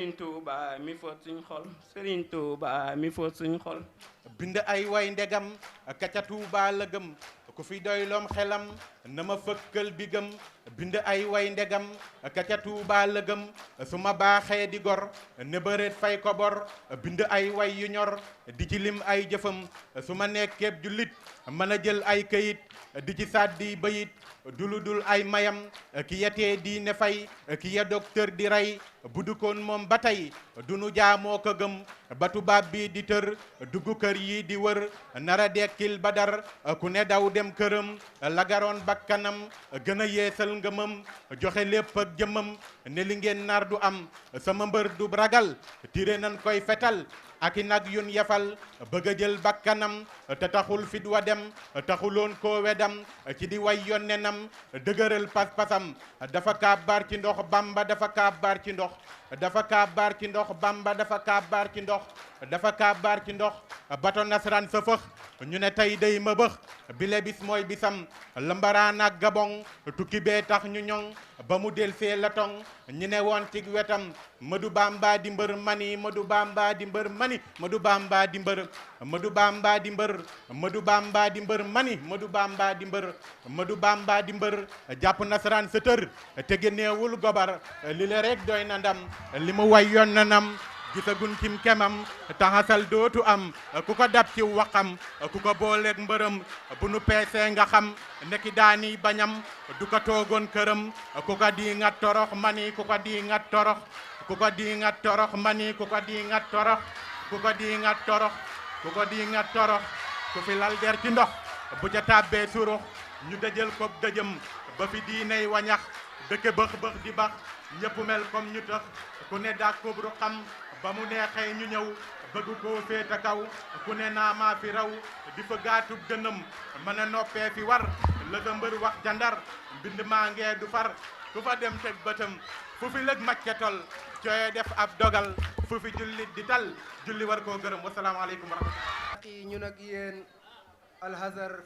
Sëriñ Tuuba mi foot suñ xol Sëriñ Tuuba mi foot suñ xol bind ay way ndegam ka ca Tuuba la gëm ku fi doyloom xelam na ma fëkkal bi gëm bind ay way ndegam ka ca Tuuba la gëm su ma baaxee di gor ne bëreet fay ko bor bind ay way yu ñor di ci lim ay jëfam su ma nekkeeb jullit mën a jël ay këyit di ci sàddi bayit dulu dul ay mayam ki yetee di ne fay ki ya docteur di rey bu dukoon moom ba tey du nu jaamoo ko gëm ba tubaab bi di tër dugg kër yi di wër nara dekkil Badar ku ne daw dem këram lagaroon bakkanam gën a yeesal ngëmam joxe lépp ak jëmmam ne li ngeen nar du am sama mbër du ragal tire nan koy fetal ak i nag yun yafal bëgg a jël bakkanam te taxul fit wa dem taxuloon koo wedam ci di way yonnenam dëgëral pas-pasam dafa kaabaar ci ndox Bamba dafa kaabaar ci ndox dafa kaabaar ci ndox Bamba dafa kaabaar ci ndox dafa kaabaar ci ndox bato nasaraan sa fëx ñu ne tey day ma bëx bile bis mooy bisam lambaraan ak gabon tukki bee tax ñu ñoŋ ba mu del see la tong ñu ne woon ci wetam Madu Bamba di mbër mani Madu Bamba di mbër mani Madu Bamba di mbër Madu Bamba di mbër Madu Bamba di mbër mani Madu Bamba di mbër Madu Bamba di mbër jàpp nasaraan sa tër te génneewul gobar li le rek doy na ndam li mu way yoon na nam gisagun cim kemam taxasal dootu am ku ko dab ci waxam ku ko booleeg mbërëm bu nu peesee nga xam nekki daani bañam du ko toogoon këram ku ko di nga torox mani ku ko di nga torox ku ko di nga torox mani ku ko di nga torox ku ko di nga torox ku ko di nga torox ku fi lal der ci ndox bu ca tàbbee surux ñu dëjël ko dëjëm ba fi diiney wañax dëkke bëx bëx di bax ñëpp mel comme ñu tax ku ne daa kobru xam ba mu neexee ñu ñëw bëgg koo féete kaw ku ne naa maa fi raw di fa gaatub dënëm mën a noppee fi war la sa mbër wax jandar mbind maa ngee du far ku fa dem teg bëtam fu fi lëg maccetol cooye def ab dogal fu fi jullit di tal julli war koo gërëm wasalaamaaleykum wa rahmatullah ñun ak yéen Al Azhar